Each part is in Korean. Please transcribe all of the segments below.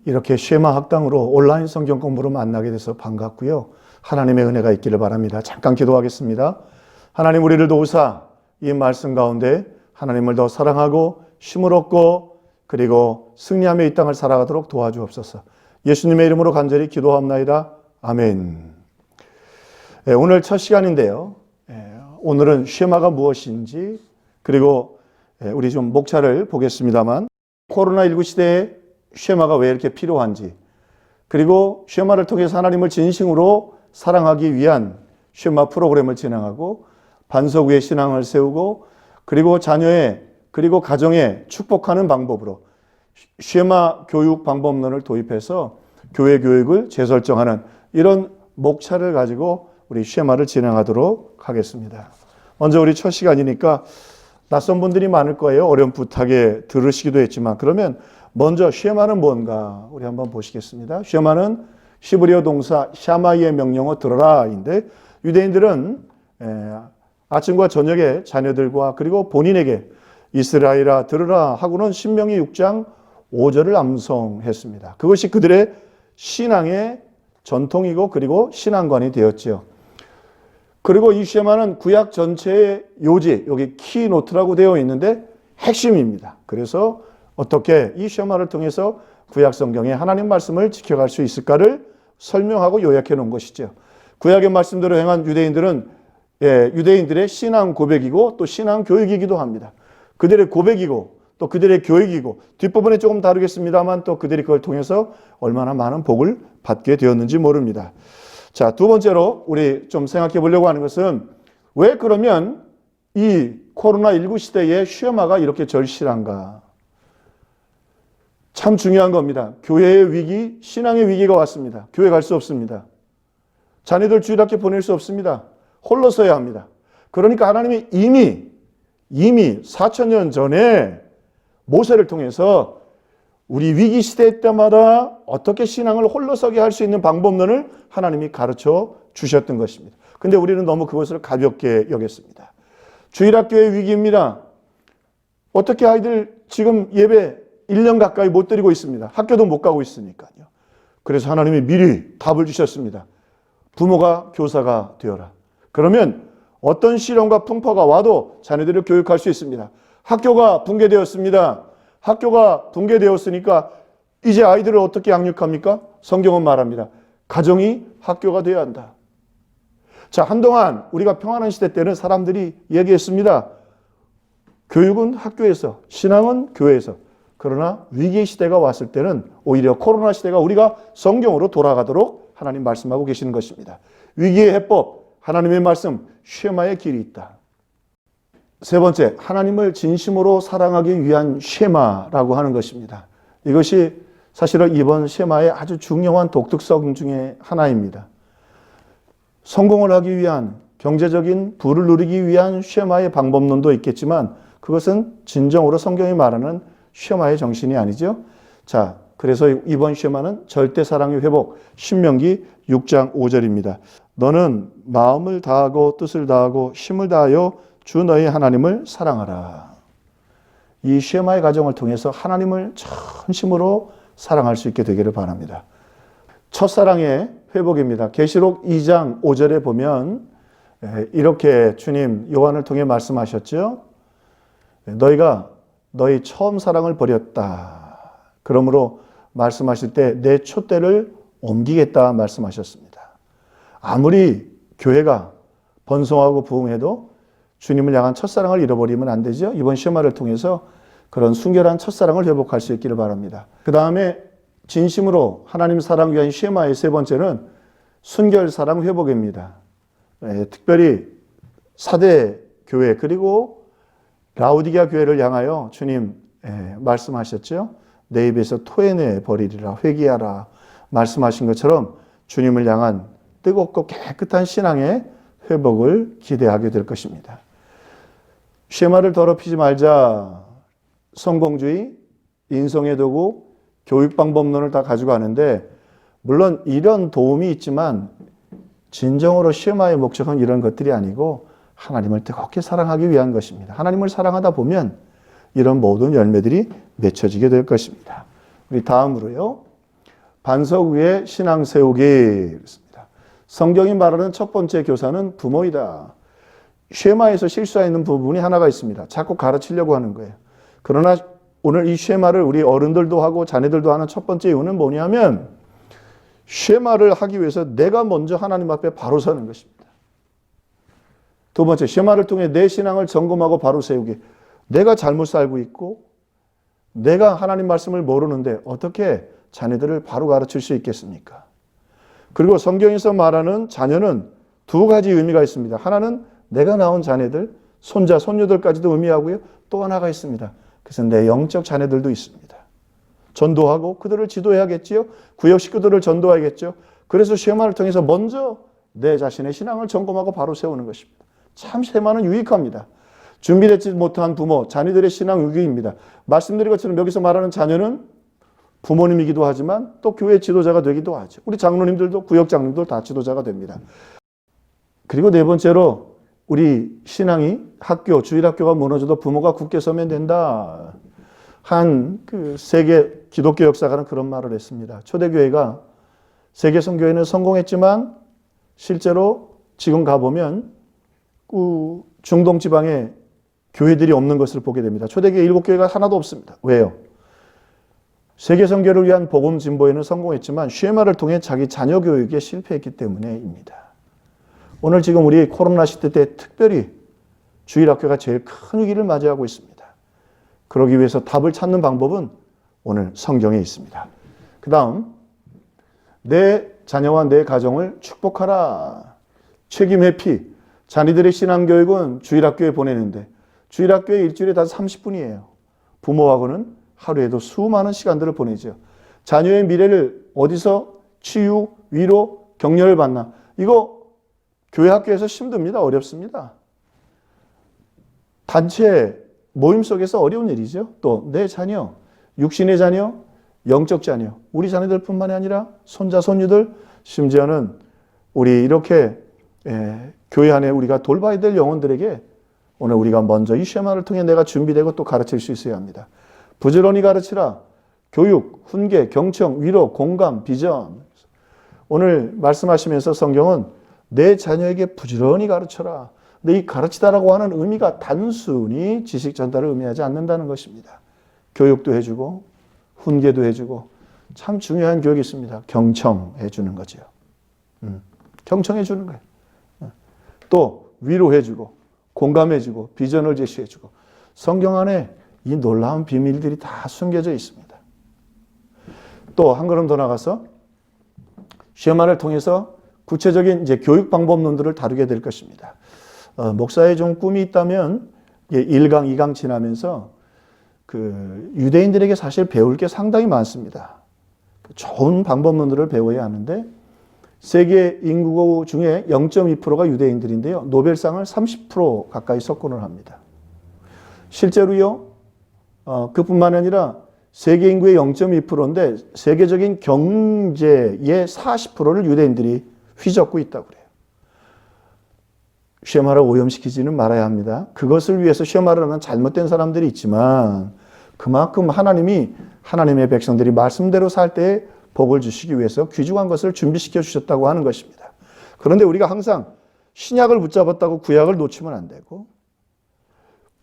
이렇게 쉐마 학당으로 온라인 성경 공부로 만나게 돼서 반갑고요. 하나님의 은혜가 있기를 바랍니다. 잠깐 기도하겠습니다. 하나님, 우리를 도우사 이 말씀 가운데 하나님을 더 사랑하고 힘을 얻고 그리고 승리하며 이 땅을 살아가도록 도와주옵소서. 예수님의 이름으로 간절히 기도합나이다. 아멘. 오늘 첫 시간인데요. 오늘은 쉐마가 무엇인지 그리고 우리 좀 목차를 보겠습니다만, 코로나19 시대에 쉐마가 왜 이렇게 필요한지, 그리고 쉐마를 통해서 하나님을 진심으로 사랑하기 위한 쉐마 프로그램을 진행하고 반석 위에 신앙을 세우고 그리고 자녀의 그리고 가정의 축복하는 방법으로 쉐마 교육 방법론을 도입해서 교회 교육을 재설정하는 이런 목차를 가지고 우리 쉐마를 진행하도록 하겠습니다. 먼저 우리 첫 시간이니까 낯선 분들이 많을 거예요. 어렴풋하게 들으시기도 했지만, 그러면 먼저 쉐마는 뭔가 우리 한번 보시겠습니다. 쉐마는 히브리어 동사 샤마이의 명령어 들어라인데, 유대인들은 아침과 저녁에 자녀들과 그리고 본인에게 이스라엘아 들으라 하고는 신명기 6장 5절을 암송했습니다. 그것이 그들의 신앙의 전통이고 그리고 신앙관이 되었지요. 그리고 이 쉐마는 구약 전체의 요지, 여기 키노트라고 되어 있는데 핵심입니다. 그래서 어떻게 이 쉐마를 통해서 구약 성경의 하나님 말씀을 지켜갈 수 있을까를 설명하고 요약해 놓은 것이죠. 구약의 말씀대로 행한 유대인들은 유대인들의 신앙 고백이고 또 신앙 교육이기도 합니다. 그들의 고백이고 또 그들의 교육이고, 뒷부분에 조금 다루겠습니다만 또 그들이 그걸 통해서 얼마나 많은 복을 받게 되었는지 모릅니다. 자, 두 번째로 우리 좀 생각해 보려고 하는 것은, 왜 그러면 이 코로나19 시대에 쉐마가 이렇게 절실한가? 참 중요한 겁니다. 교회의 위기, 신앙의 위기가 왔습니다. 교회 갈 수 없습니다. 자녀들 주일학교 보낼 수 없습니다. 홀로 서야 합니다. 그러니까 하나님이 이미 4,000년 전에 모세를 통해서 우리 위기 시대 때마다 어떻게 신앙을 홀로 서게 할 수 있는 방법론을 하나님이 가르쳐 주셨던 것입니다. 근데 우리는 너무 그것을 가볍게 여겼습니다. 주일학교의 위기입니다. 어떻게 아이들 지금 예배 1년 가까이 못 드리고 있습니다. 학교도 못 가고 있으니까요. 그래서 하나님이 미리 답을 주셨습니다. 부모가 교사가 되어라. 그러면 어떤 시련과 풍파가 와도 자녀들을 교육할 수 있습니다. 학교가 붕괴되었습니다. 학교가 붕괴되었으니까 이제 아이들을 어떻게 양육합니까? 성경은 말합니다. 가정이 학교가 되어야 한다. 자, 한동안 우리가 평안한 시대 때는 사람들이 얘기했습니다. 교육은 학교에서, 신앙은 교회에서. 그러나 위기의 시대가 왔을 때는 오히려 코로나 시대가 우리가 성경으로 돌아가도록 하나님 말씀하고 계시는 것입니다. 위기의 해법, 하나님의 말씀, 쉐마의 길이 있다. 세 번째, 하나님을 진심으로 사랑하기 위한 쉐마라고 하는 것입니다. 이것이 사실은 이번 쉐마의 아주 중요한 독특성 중에 하나입니다. 성공을 하기 위한, 경제적인 부를 누리기 위한 쉐마의 방법론도 있겠지만, 그것은 진정으로 성경이 말하는 쉐마의 정신이 아니죠. 자, 그래서 이번 쉐마는 절대 사랑의 회복, 신명기 6장 5절입니다. 너는 마음을 다하고 뜻을 다하고 힘을 다하여 주 너희 하나님을 사랑하라. 이 쉐마의 가정을 통해서 하나님을 전심으로 사랑할 수 있게 되기를 바랍니다. 첫사랑의 회복입니다. 계시록 2장 5절에 보면 이렇게 주님 요한을 통해 말씀하셨죠. 너희가 너희 처음 사랑을 버렸다. 그러므로 말씀하실 때 내 촛대를 옮기겠다 말씀하셨습니다. 아무리 교회가 번성하고 부흥해도 주님을 향한 첫사랑을 잃어버리면 안 되죠. 이번 쉐마를 통해서 그런 순결한 첫사랑을 회복할 수 있기를 바랍니다. 그 다음에 진심으로 하나님 사랑 위한 쉐마의 세 번째는 순결 사랑 회복입니다. 특별히 사대 교회 그리고 라우디게아 교회를 향하여 주님 말씀하셨죠. 내 입에서 토해내 버리리라, 회개하라 말씀하신 것처럼 주님을 향한 뜨겁고 깨끗한 신앙의 회복을 기대하게 될 것입니다. 쉐마를 더럽히지 말자. 성공주의, 인성의 도구, 교육방법론을 다 가지고 가는데, 물론 이런 도움이 있지만 진정으로 쉐마의 목적은 이런 것들이 아니고 하나님을 뜨겁게 사랑하기 위한 것입니다. 하나님을 사랑하다 보면 이런 모든 열매들이 맺혀지게 될 것입니다. 우리 다음으로요. 반석 위에 신앙 세우기. 그렇습니다. 성경이 말하는 첫 번째 교사는 부모이다. 쉐마에서 실수하는 부분이 하나가 있습니다. 자꾸 가르치려고 하는 거예요. 그러나 오늘 이 쉐마를 우리 어른들도 하고 자녀들도 하는 첫 번째 이유는 뭐냐면 쉐마를 하기 위해서 내가 먼저 하나님 앞에 바로 서는 것입니다. 두 번째, 쉐마를 통해 내 신앙을 점검하고 바로 세우기. 내가 잘못 살고 있고 내가 하나님 말씀을 모르는데 어떻게 자녀들을 바로 가르칠 수 있겠습니까? 그리고 성경에서 말하는 자녀는 두 가지 의미가 있습니다. 하나는 내가 낳은 자녀들, 손자, 손녀들까지도 의미하고요. 또 하나가 있습니다. 그래서 내 영적 자녀들도 있습니다. 전도하고 그들을 지도해야겠지요. 구역 식구들을 전도해야겠죠. 그래서 쉐마를 통해서 먼저 내 자신의 신앙을 점검하고 바로 세우는 것입니다. 참 쉐마는 유익합니다. 준비되지 못한 부모, 자녀들의 신앙 위기입니다. 말씀드린 것처럼 여기서 말하는 자녀는 부모님이기도 하지만 또 교회 지도자가 되기도 하죠. 우리 장로님들도 구역 장로님들 다 지도자가 됩니다. 그리고 네 번째로 우리 신앙이 학교, 주일학교가 무너져도 부모가 굳게 서면 된다. 한 그 세계 기독교 역사가는 그런 말을 했습니다. 초대교회가 세계 선교회는 성공했지만 실제로 지금 가보면 중동 지방에 교회들이 없는 것을 보게 됩니다. 초대교회 7교회가 하나도 없습니다. 왜요? 세계 선교를 위한 복음 진보에는 성공했지만 쉐마를 통해 자기 자녀 교육에 실패했기 때문에입니다. 오늘 지금 우리 코로나 시대 때 특별히 주일학교가 제일 큰 위기를 맞이하고 있습니다. 그러기 위해서 답을 찾는 방법은 오늘 성경에 있습니다. 그 다음, 내 자녀와 내 가정을 축복하라. 책임 회피. 자녀들의 신앙교육은 주일학교에 보내는데 주일학교에 일주일에 단 30분이에요. 부모하고는 하루에도 수많은 시간들을 보내죠. 자녀의 미래를 어디서 치유, 위로, 격려를 받나. 이거 교회 학교에서 힘듭니다. 어렵습니다. 단체 모임 속에서 어려운 일이죠. 또 내 자녀, 육신의 자녀, 영적 자녀, 우리 자녀들뿐만이 아니라 손자, 손녀들, 심지어는 우리 이렇게 교회 안에 우리가 돌봐야 될 영혼들에게 오늘 우리가 먼저 이 쉐마를 통해 내가 준비되고 또 가르칠 수 있어야 합니다. 부지런히 가르치라. 교육, 훈계, 경청, 위로, 공감, 비전. 오늘 말씀하시면서 성경은 내 자녀에게 부지런히 가르쳐라. 근데 이 가르치다라고 하는 의미가 단순히 지식 전달을 의미하지 않는다는 것입니다. 교육도 해주고 훈계도 해주고 참 중요한 교육이 있습니다. 경청해 주는 거죠. 경청해 주는 거예요. 또 위로해주고 공감해주고 비전을 제시해주고 성경 안에 이 놀라운 비밀들이 다 숨겨져 있습니다. 또 한 걸음 더 나가서 쉐마를 통해서 구체적인 이제 교육 방법론들을 다루게 될 것입니다. 목사의 좀 꿈이 있다면 1강, 2강 지나면서 그 유대인들에게 사실 배울 게 상당히 많습니다. 좋은 방법론들을 배워야 하는데 세계 인구 중에 0.2%가 유대인들인데요. 노벨상을 30% 가까이 석권을 합니다. 실제로요. 그뿐만 아니라 세계 인구의 0.2%인데 세계적인 경제의 40%를 유대인들이 휘젓고 있다고 그래요. 쉐마를 오염시키지는 말아야 합니다. 그것을 위해서 쉐마를 하는 잘못된 사람들이 있지만 그만큼 하나님이 하나님의 백성들이 말씀대로 살 때에 복을 주시기 위해서 귀중한 것을 준비시켜 주셨다고 하는 것입니다. 그런데 우리가 항상 신약을 붙잡았다고 구약을 놓치면 안 되고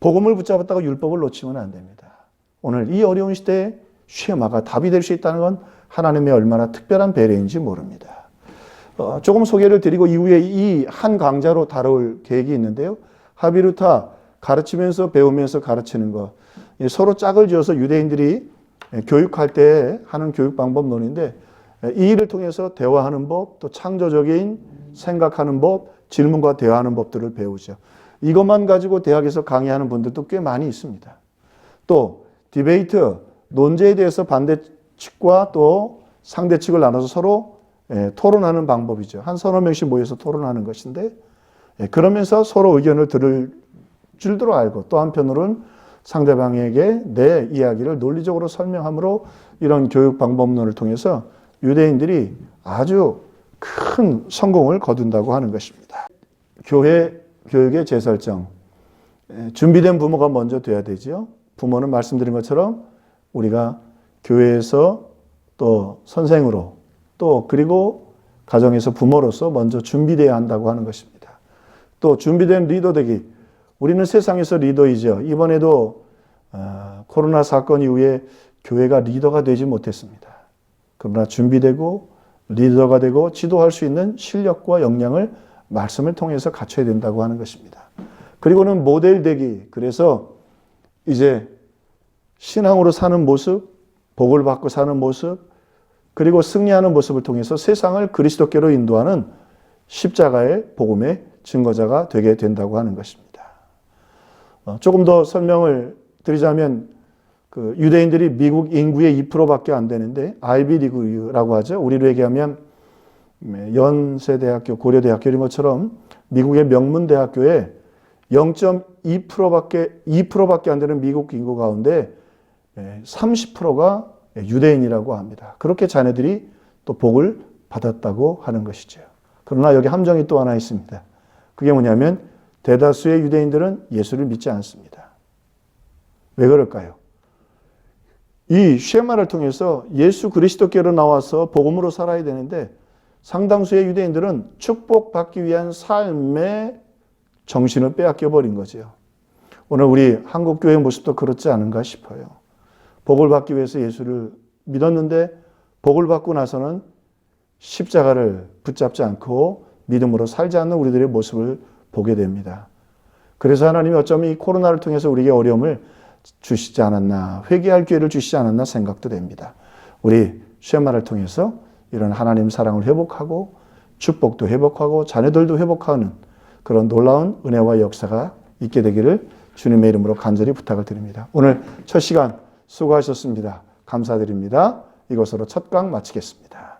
복음을 붙잡았다고 율법을 놓치면 안 됩니다. 오늘 이 어려운 시대에 쉐마가 답이 될 수 있다는 건 하나님의 얼마나 특별한 배려인지 모릅니다. 조금 소개를 드리고 이후에 이 한 강좌로 다룰 계획이 있는데요. 하비루타 가르치면서 배우면서 가르치는 것. 서로 짝을 지어서 유대인들이 교육할 때 하는 교육 방법론인데 이 일을 통해서 대화하는 법, 또 창조적인 생각하는 법, 질문과 대화하는 법들을 배우죠. 이것만 가지고 대학에서 강의하는 분들도 꽤 많이 있습니다. 또 디베이트, 논제에 대해서 반대측과 또 상대측을 나눠서 서로 토론하는 방법이죠. 한 서너 명씩 모여서 토론하는 것인데 그러면서 서로 의견을 들을 줄도 알고 또 한편으로는 상대방에게 내 이야기를 논리적으로 설명함으로 이런 교육 방법론을 통해서 유대인들이 아주 큰 성공을 거둔다고 하는 것입니다. 교회 교육의 재설정. 준비된 부모가 먼저 돼야 되죠. 부모는 말씀드린 것처럼 우리가 교회에서 또 선생으로 또 그리고 가정에서 부모로서 먼저 준비되어야 한다고 하는 것입니다. 또 준비된 리더 되기. 우리는 세상에서 리더이죠. 이번에도 코로나 사건 이후에 교회가 리더가 되지 못했습니다. 그러나 준비되고 리더가 되고 지도할 수 있는 실력과 역량을 말씀을 통해서 갖춰야 된다고 하는 것입니다. 그리고는 모델 되기. 그래서 이제 신앙으로 사는 모습, 복을 받고 사는 모습, 그리고 승리하는 모습을 통해서 세상을 그리스도께로 인도하는 십자가의 복음의 증거자가 되게 된다고 하는 것입니다. 조금 더 설명을 드리자면 그 유대인들이 미국 인구의 2%밖에 안 되는데 아이비리그라고 하죠. 우리로 얘기하면 연세대학교, 고려대학교 이런 것처럼 미국의 명문대학교에 0.2%밖에 안 되는 미국 인구 가운데 30%가 유대인이라고 합니다. 그렇게 자녀들이 또 복을 받았다고 하는 것이죠. 그러나 여기 함정이 또 하나 있습니다. 그게 뭐냐면 대다수의 유대인들은 예수를 믿지 않습니다. 왜 그럴까요? 이 쉐마를 통해서 예수 그리스도께로 나와서 복음으로 살아야 되는데 상당수의 유대인들은 축복받기 위한 삶의 정신을 빼앗겨 버린 거죠. 오늘 우리 한국교회 모습도 그렇지 않은가 싶어요. 복을 받기 위해서 예수를 믿었는데 복을 받고 나서는 십자가를 붙잡지 않고 믿음으로 살지 않는 우리들의 모습을 보게 됩니다. 그래서 하나님이 어쩌면 이 코로나를 통해서 우리에게 어려움을 주시지 않았나, 회개할 기회를 주시지 않았나 생각도 됩니다. 우리 쉐마를 통해서 이런 하나님 사랑을 회복하고 축복도 회복하고 자녀들도 회복하는 그런 놀라운 은혜와 역사가 있게 되기를 주님의 이름으로 간절히 부탁을 드립니다. 오늘 첫 시간 수고하셨습니다. 감사드립니다. 이것으로 첫 강 마치겠습니다.